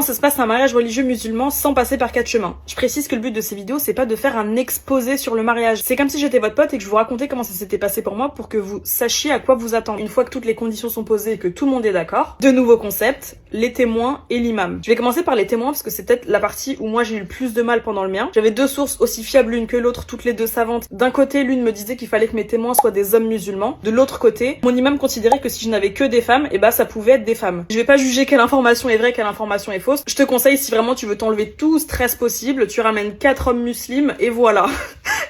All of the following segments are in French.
Comment ça se passe un mariage religieux musulman sans passer par 4 chemins? Je précise que le but de ces vidéos, c'est pas de faire un exposé sur le mariage. C'est comme si j'étais votre pote et que je vous racontais comment ça s'était passé pour moi pour que vous sachiez à quoi vous attendre. Une fois que toutes les conditions sont posées et que tout le monde est d'accord, de nouveaux concepts, les témoins et l'imam. Je vais commencer par les témoins parce que c'est peut-être la partie où moi j'ai eu le plus de mal pendant le mien. J'avais 2 sources aussi fiables l'une que l'autre, toutes les 2 savantes. D'un côté, l'une me disait qu'il fallait que mes témoins soient des hommes musulmans. De l'autre côté, mon imam considérait que si je n'avais que des femmes, et bah ça pouvait être des femmes. Je vais pas juger quelle information est vraie, quelle information est fausse. Je te conseille, si vraiment tu veux t'enlever tout stress possible, tu ramènes 4 hommes musulmans et voilà.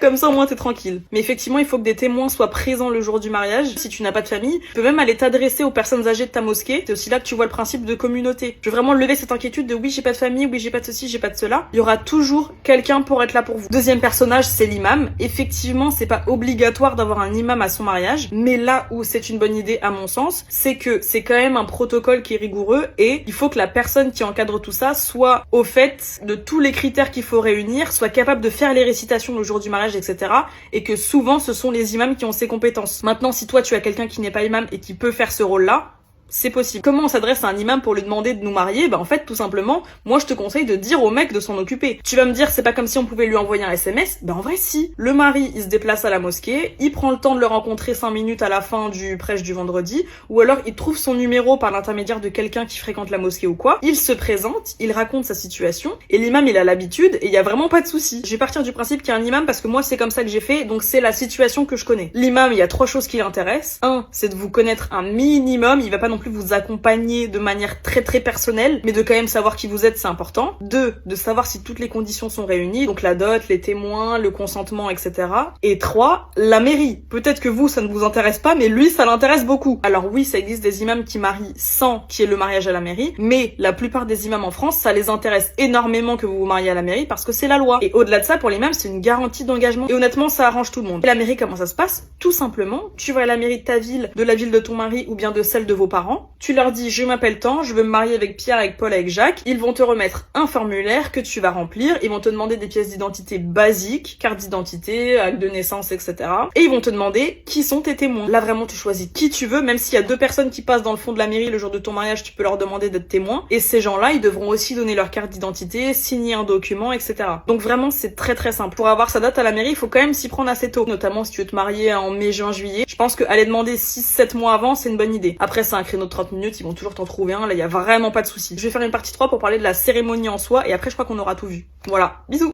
Comme ça au moins t'es tranquille. Mais effectivement, il faut que des témoins soient présents le jour du mariage. Si tu n'as pas de famille, tu peux même aller t'adresser aux personnes âgées de ta mosquée. C'est aussi là que tu vois le principe de communauté. Je veux vraiment lever cette inquiétude de oui j'ai pas de famille, oui j'ai pas de ceci, j'ai pas de cela. Il y aura toujours quelqu'un pour être là pour vous. Deuxième personnage, c'est l'imam. Effectivement, c'est pas obligatoire d'avoir un imam à son mariage, mais là où c'est une bonne idée à mon sens, c'est que c'est quand même un protocole qui est rigoureux et il faut que la personne qui encadre tout ça soit au fait de tous les critères qu'il faut réunir, soit capable de faire les récitations le jour du mariage, etc. Et que souvent ce sont les imams qui ont ces compétences. Maintenant, si toi tu as quelqu'un qui n'est pas imam et qui peut faire ce rôle-là, c'est possible. Comment on s'adresse à un imam pour lui demander de nous marier? Bah en fait, tout simplement, moi je te conseille de dire au mec de s'en occuper. Tu vas me dire, c'est pas comme si on pouvait lui envoyer un SMS. Bah en vrai si. Le mari, il se déplace à la mosquée, il prend le temps de le rencontrer 5 minutes à la fin du prêche du vendredi, ou alors il trouve son numéro par l'intermédiaire de quelqu'un qui fréquente la mosquée ou quoi. Il se présente, il raconte sa situation, et l'imam il a l'habitude, et il y a vraiment pas de souci. Je vais partir du principe qu'il y a un imam parce que moi c'est comme ça que j'ai fait, donc c'est la situation que je connais. L'imam, il y a 3 choses qui l'intéressent. 1, c'est de vous connaître un minimum, il va pas non plus vous accompagner de manière très personnelle, mais de quand même savoir qui vous êtes, c'est important. 2, de savoir si toutes les conditions sont réunies, donc la dot, les témoins, le consentement, etc. Et 3, la mairie. Peut-être que vous, ça ne vous intéresse pas, mais lui, ça l'intéresse beaucoup. Alors oui, ça existe des imams qui marient sans qu'il y ait le mariage à la mairie, mais la plupart des imams en France, ça les intéresse énormément que vous vous mariez à la mairie parce que c'est la loi. Et au-delà de ça, pour l'imam, c'est une garantie d'engagement. Et honnêtement, ça arrange tout le monde. Et la mairie, comment ça se passe? Tout simplement, tu vas à la mairie de ta ville, de la ville de ton mari ou bien de celle de vos parents. Tu leur dis, je m'appelle tant, je veux me marier avec Pierre, avec Paul, avec Jacques. Ils vont te remettre un formulaire que tu vas remplir. Ils vont te demander des pièces d'identité basiques, carte d'identité, acte de naissance, etc. Et ils vont te demander qui sont tes témoins. Là, vraiment, tu choisis qui tu veux. Même s'il y a 2 personnes qui passent dans le fond de la mairie le jour de ton mariage, tu peux leur demander d'être témoins. Et ces gens-là, ils devront aussi donner leur carte d'identité, signer un document, etc. Donc vraiment, c'est très simple. Pour avoir sa date à la mairie, il faut quand même s'y prendre assez tôt. Notamment si tu veux te marier en mai, juin, juillet. Je pense qu'aller demander 6-7 mois avant, c'est une bonne idée. Après, c'est un créneau de 30 minutes, ils vont toujours t'en trouver un. Là, il y a vraiment pas de souci. Je vais faire une partie 3 pour parler de la cérémonie en soi et après, je crois qu'on aura tout vu. Voilà. Bisous!